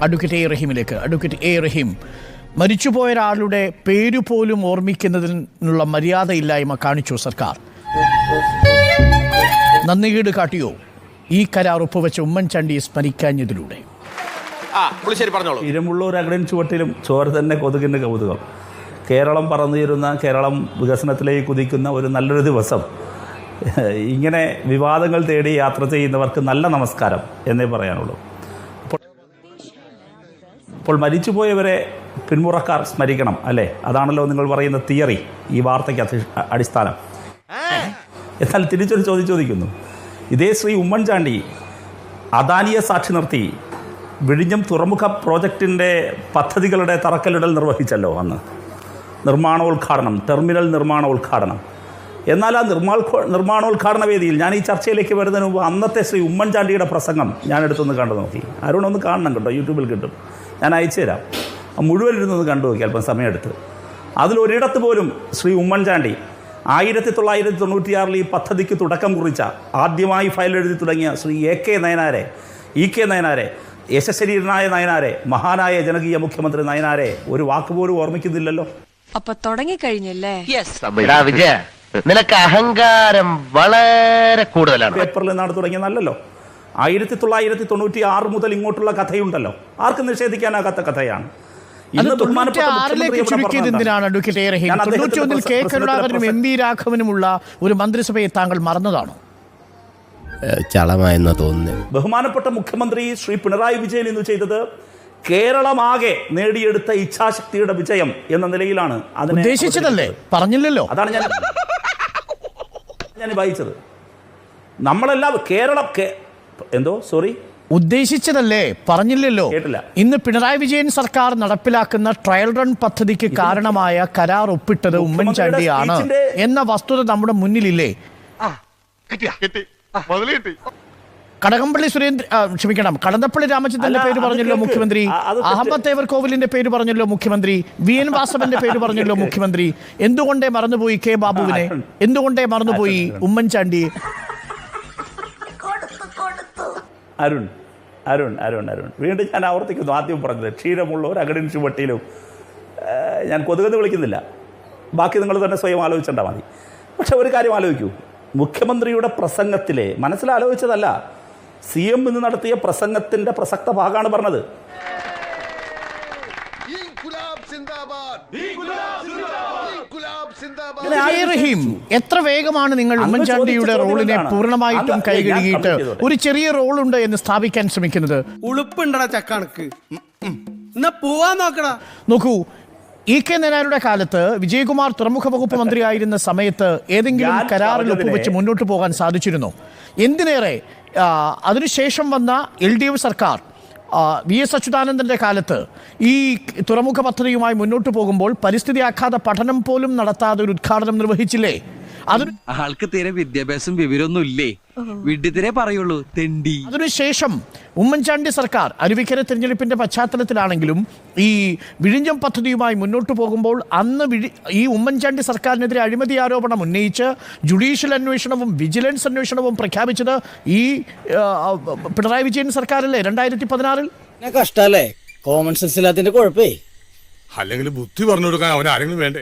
Advocate A റഹീം, മരിച്ചുപോയ ഒരാളുടെ പേര് പോലും ഓർമ്മിക്കുന്നതിനുള്ള മര്യാദയില്ലായ്മ കാണിച്ചു സർക്കാർ. നന്ദികേട് കാട്ടിയോ ഈ കരാർ ഒപ്പുവെച്ച ഉമ്മൻചാണ്ടിയെ സ്മരിക്കാഞ്ഞതിലൂടെ? ഇരുമുള്ളൂർ അകടിൻ ചുവട്ടിലും ചോര തന്നെ കൊതുകിൻ്റെ കൗതുകം. കേരളം പറന്നുയരുന്ന, കേരളം വികസനത്തിലേക്ക് കുതിക്കുന്ന ഒരു നല്ലൊരു ദിവസം. ഇങ്ങനെ വിവാദങ്ങൾ തേടി യാത്ര ചെയ്യുന്നവർക്ക് നല്ല നമസ്കാരം എന്നേ പറയാനുള്ളൂ. അപ്പോൾ മരിച്ചുപോയവരെ പിന്മുറക്കാർ സ്മരിക്കണം, അല്ലേ? അതാണല്ലോ നിങ്ങൾ പറയുന്ന തിയറി, ഈ വാർത്തയ്ക്ക് അടിസ്ഥാനം. എന്നാൽ തിരിച്ചൊരു ചോദ്യം ചോദിക്കുന്നു. ഇതേ ശ്രീ ഉമ്മൻചാണ്ടി അദാനിയെ സാക്ഷി നിർത്തി വിഴിഞ്ഞം തുറമുഖ പ്രോജക്റ്റിൻ്റെ പദ്ധതികളുടെ തറക്കല്ലിടൽ നിർവഹിച്ചല്ലോ അന്ന്. നിർമ്മാണോദ്ഘാടനം, ടെർമിനൽ നിർമ്മാണോദ്ഘാടനം. എന്നാൽ ആ നിർമ്മാണോദ്ഘാടന വേദിയിൽ ഞാൻ ഈ ചർച്ചയിലേക്ക് വരുന്നതിന് മുമ്പ് അന്നത്തെ ശ്രീ ഉമ്മൻചാണ്ടിയുടെ പ്രസംഗം ഞാൻ എടുത്തൊന്ന് കണ്ടു നോക്കി. ആരോടൊന്ന് കാണണം കേട്ടോ, യൂട്യൂബിൽ കിട്ടും, ഞാൻ അയച്ചു തരാം. മുഴുവൻ ഇരുന്നൊന്ന് കണ്ടു നോക്കി, അല്പം സമയമെടുത്ത്. അതിലൊരിടത്ത് പോലും ശ്രീ ഉമ്മൻചാണ്ടി 1996 ഈ പദ്ധതിക്ക് തുടക്കം കുറിച്ച, ആദ്യമായി ഫയൽ എഴുതി തുടങ്ങിയ ശ്രീ ഇ കെ നയനാരെ, യശശരീരനായ നയനാരെ, മഹാനായ ജനകീയ മുഖ്യമന്ത്രി നയനാരെ ഒരു വാക്കുപോലും ഓർമ്മിക്കുന്നില്ലല്ലോ. അപ്പൊ തുടങ്ങിക്കഴിഞ്ഞല്ലേ? നിനക്ക് അഹങ്കാരം വളരെ കൂടുതലാണ്. പേപ്പറിൽ നിന്നാണ് തുടങ്ങിയെന്നല്ലോ. 1996 മുതൽ ഇങ്ങോട്ടുള്ള കഥയുണ്ടല്ലോ, ആർക്കും നിഷേധിക്കാനാകാത്ത കഥയാണ്. രാഘവനുമുള്ള ഒരു മന്ത്രിസഭയെ താങ്കൾ മറന്നതാണോ? ചളമായെന്ന് തോന്നുന്നു. ബഹുമാനപ്പെട്ട മുഖ്യമന്ത്രി ശ്രീ പിണറായി വിജയൻ ഇന്ന് ചെയ്തത് കേരളമാകെ നേടിയെടുത്ത ഇച്ഛാശക്തിയുടെ വിജയം എന്ന നിലയിലാണ് ഉദ്ദേശിച്ചതല്ലേ, പറഞ്ഞില്ലല്ലോ. അതാണ് ഞാൻ വായിച്ചത്. നമ്മളെല്ലാം ഉദ്ദേശിച്ചതല്ലേ, പറഞ്ഞില്ലല്ലോ. ഇന്ന് പിണറായി വിജയൻ സർക്കാർ നടപ്പിലാക്കുന്ന ട്രയൽ റൺ പദ്ധതിക്ക് കാരണമായ കരാർ ഒപ്പിട്ടത് ഉമ്മൻചാണ്ടിയാണ് എന്ന വസ്തുത നമ്മുടെ മുന്നിലില്ലേ? കടന്നപ്പള്ളി രാമചന്ദ്രന്റെ പേര് പറഞ്ഞല്ലോ മുഖ്യമന്ത്രി, അഹമ്മദ് തേവർ കോവിലിന്റെ പേര് പറഞ്ഞല്ലോ മുഖ്യമന്ത്രി, VN വാസവന്റെ പേര് പറഞ്ഞല്ലോ മുഖ്യമന്ത്രി. എന്തുകൊണ്ടേ മറന്നുപോയി കെ ബാബുവിനെ? എന്തുകൊണ്ടേ മറന്നുപോയി ഉമ്മൻചാണ്ടിയെ? അരുൺ വീണ്ടും ഞാൻ ആവർത്തിക്കുന്നു, ആദ്യം പറഞ്ഞത് ക്ഷീരമുള്ളവർ അകടിൻ ചുവട്ടിലും. ഞാൻ കൊതുകെന്ന് വിളിക്കുന്നില്ല, ബാക്കി നിങ്ങൾ തന്നെ സ്വയം ആലോചിച്ചിട്ടാൽ മതി. പക്ഷെ ഒരു കാര്യം ആലോചിക്കൂ, മുഖ്യമന്ത്രിയുടെ പ്രസംഗത്തിലെ മനസ്സിലാലോചിച്ചതല്ല, CM ഇന്ന് നടത്തിയ പ്രസംഗത്തിൻ്റെ പ്രസക്ത ഭാഗമാണ് പറഞ്ഞത്. എത്ര വേഗമാണ് നിങ്ങൾ ഉമ്മൻചാണ്ടിയുടെ റോളിനെ പൂർണ്ണമായിട്ടും കൈകഴുകിയിട്ട് ഒരു ചെറിയ റോളുണ്ട് എന്ന് സ്ഥാപിക്കാൻ ശ്രമിക്കുന്നത്? ഉളുപ്പുണ്ടടാ ചക്കണക്ക്, പോവാൻ നോക്കടാ. നോക്കൂ, ഇ കെ നയനാരുടെ കാലത്ത് വിജയകുമാർ തുറമുഖ വകുപ്പ് മന്ത്രിയായിരുന്ന സമയത്ത് ഏതെങ്കിലും കരാറിൽ ഒപ്പുവെച്ച് മുന്നോട്ട് പോകാൻ സാധിച്ചിരുന്നോ? എന്തിനേറെ അതിനുശേഷം വന്ന LDF സർക്കാർ VS അച്യുതാനന്ദൻ്റെ കാലത്ത് ഈ തുറമുഖ പദ്ധതിയുമായി മുന്നോട്ട് പോകുമ്പോൾ പരിസ്ഥിതി ആഘാത പഠനം പോലും നടത്താതെ ഒരു ഉദ്ഘാടനം നിർവഹിച്ചില്ലേ? ആൾക്ക് തീരെ വിദ്യാഭ്യാസം വിവരമൊന്നും ഇല്ലേ, വിഡ്ഢിത്തിരെ പറയുള്ളൂ, തെണ്ടി. അതിനുശേഷം ഉമ്മൻചാണ്ടി സർക്കാർ അരുവിക്കര തിരഞ്ഞെടുപ്പിന്റെ പശ്ചാത്തലത്തിലാണെങ്കിലും ഈ വിഴിഞ്ഞം പദ്ധതിയുമായി മുന്നോട്ട് പോകുമ്പോൾ അന്ന് ഈ ഉമ്മൻചാണ്ടി സർക്കാരിനെതിരെ അഴിമതി ആരോപണം ഉന്നയിച്ച് ജുഡീഷ്യൽ അന്വേഷണവും വിജിലൻസ് അന്വേഷണവും പ്രഖ്യാപിച്ചത് ഈ പിണറായി വിജയൻ സർക്കാരല്ലേ 2016-ൽ? കഷ്ടല്ലേ, കോമൺ സെൻസ് ഇല്ലാത്തതിന്റെ കുഴപ്പേ. അല്ലെങ്കിൽ ബുദ്ധി പറഞ്ഞു കൊടുക്കാൻ അവൻ ആരെങ്കിലും വേണ്ടേ?